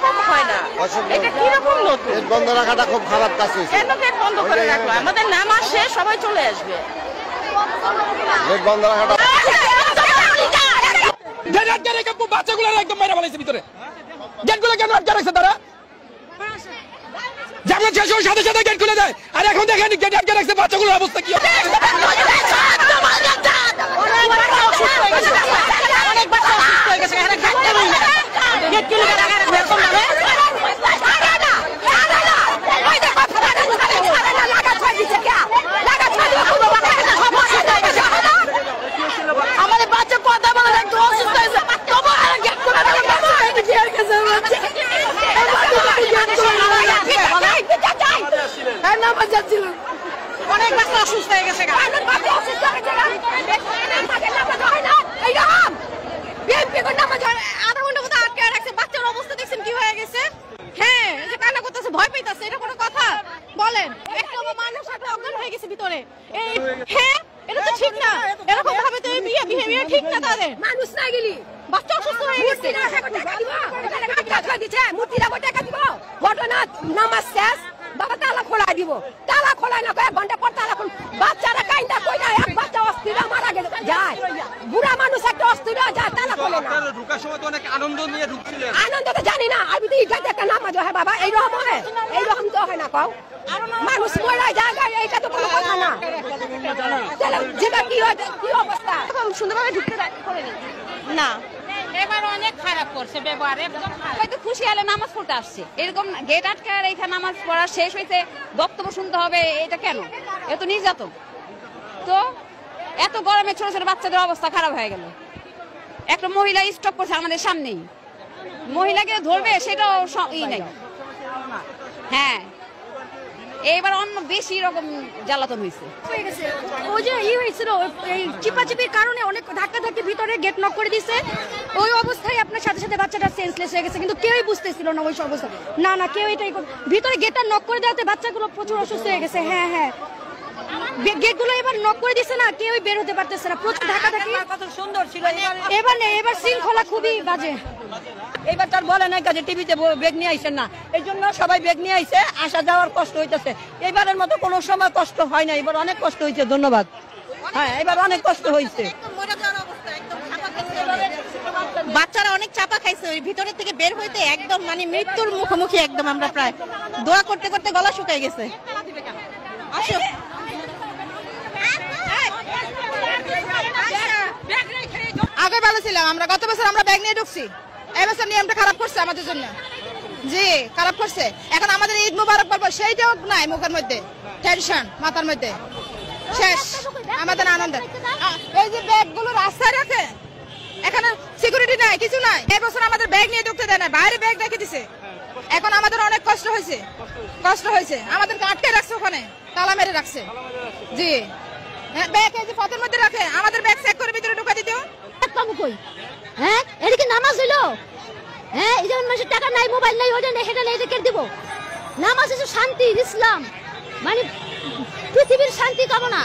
এরকম হয় না। এটা কি রকম নতুন? গেট বন্ধ রাখাটা খুব খারাপ কাজ হয়েছে। কেন গেট বন্ধ করে রাখলো? আমাদের নামাজ শেষ, সবাই চলে আসবে। গেট বন্ধ রাখাটা বাচ্চাগুলো একদম মেরে ফেলাইছে ভিতরে। গেটগুলো কেন আটকে রাখছে তারা? যেমন শেষ হওয়ার সাথে সাথে গেট খুলে দেয়, আর এখন দেখেন গেট আটকে রাখছে, বাচ্চাগুলোর অবস্থা কি হবে? আমাদের বাচ্চা কথা বলে একটু অসুস্থ হয়েছে, অনেক বাচ্চা অসুস্থ হয়ে গেছে। আধা ঘন্টা মতো আটকে রাখছে, বাচ্চার অবস্থা দেখছেন কি হয়ে গেছে। হ্যাঁ, কান্না করতেছে, ভয় পাইতেছে, এটা কোনো কথা বলেন? একটা মানুষ একটা অজ্ঞান হয়ে গেছে ভিতরে। হ্যাঁ, এটা তো ঠিক না, এরকম ভাবে তো বিহেভিয়ার ঠিক না। তাদের মানুষ না গেলি বাচ্চা অসুস্থ হয়ে গেছে। ঘটনা নামাজ শেষ, বাবা তালা খোলাই দিব, তালা খোলাই না কয়েক ঘন্টা পর তালা খোল। বাচ্চারা কাইন্দা কই না, এক বাচ্চা অস্থির মারা গেল যায়, বুড়া মানুষ একটা অস্থির যায়, তালা খোলে না। ঢোকার সময় তো অনেক আনন্দ নিয়ে ঢুকছিলেন। আনন্দ তো জানি না, আমি তো এটা একটা নামাজ হয় বাবা, এইরকম হয়, এইরকম তো হয় না। কও মানুষ মরা জায়গায়, এইটা তো কোনো কথা না। যেটা কি হয়, কি অবস্থা সুন্দরভাবে ঢুকতে না। এবার অনেক খারাপ করছে ব্যবহার, হয়তো খুশি হলে নামাজ পড়তে আসছে, এরকম গেট আটকার এখানে নামাজ পড়া শেষ হয়েছে, বক্তব্য শুনতে হবে, এটা কেন? এ তো নির্যাতন। তো এত গরমে ছোট ছোট বাচ্চাদের অবস্থা খারাপ হয়ে গেল। একটা মহিলা স্টপ করছে আমাদের সামনেই, মহিলাকে ধরবে সেটাও ই নাই। হ্যাঁ, এবার অন্য বেশি রকম জ্বালাতন হয়েছে। ওই যে হয়েছিল, এই চিপাচিপির কারণে অনেক ধাক্কাধাক্কি, ভিতরে গেট নক করে দিছে। ওই অবস্থায় আপনার সাথে সাথে বাচ্চাটা সেন্সলেস হয়ে গেছে, কিন্তু কেউই বুঝতেছিল না ওই অবস্থা। না কেউ এটাই ভিতরে গেটটা নক করে দেওয়াতে বাচ্চাগুলো প্রচুর অসুস্থ হয়ে গেছে। হ্যাঁ, গেটগুলো এবার নক করে দিছে না, কেউই বের হতে পারতেছে না, প্রচুর ধাক্কাধাক্কি। কত সুন্দর ছিল, এবার শৃঙ্খলা খুবই বাজে। এবার তার বলে নাই কাজে টিভিতে ব্যাগ নিয়ে আইসেন না, এই জন্য সবাই ব্যাগ নিয়ে আইসে, আসা যাওয়ার কষ্ট হইতেছে। এবারের মতো কোনো সময় কষ্ট হয় না, এবার অনেক কষ্ট হয়েছে। ধন্যবাদ। হ্যাঁ, এবার অনেক কষ্ট হয়েছে। বাচ্চারা অনেক চাপা খাইছে, ওই ভিতরের থেকে বের হইতে একদম মানে মৃত্যুর মুখোমুখি একদম। আমরা প্রায় দোয়া করতে করতে গলা শুকাই গেছে। আসো, আগে ভালো ছিলাম আমরা, গত বছর আমরা ব্যাগ নিয়ে ঢুকছি, এবছর নিয়মটা খারাপ করছে আমাদের জন্য। জি, খারাপ করছে। এখন আমাদের ঈদ মুবারক বলবো, সেইটাও নাই মুখের মধ্যে, টেনশন মাথার মধ্যে শেষ। আমাদের আনন্দ এই যে ব্যাগগুলো রাস্তায় রাখে, এখানে সিকিউরিটি নাই, কিছু নাই। এবছর আমাদের ব্যাগ নিয়ে ঢুকতে দেয় না, বাইরে ব্যাগ রেখে দিছে। এখন আমাদের অনেক কষ্ট হয়েছে, আমাদেরকে আটকে রাখছে, ওখানে তালা মেরে রাখছে। জি, ব্যাগ এই যে পথের মধ্যে রাখে, আমাদের ব্যাগ চেক করে ভিতরে ঢুকা দিত। কই হ্যাঁ, এটা কি নামাজ হইলো? হ্যাঁ, এই যেমন মানুষের টাকা নাই, মোবাইল নাই, ওইটা নেই, সেটা নেই, এটা কে দিব? নামাজ হচ্ছে শান্তি, ইসলাম মানে পৃথিবীর শান্তি কামনা।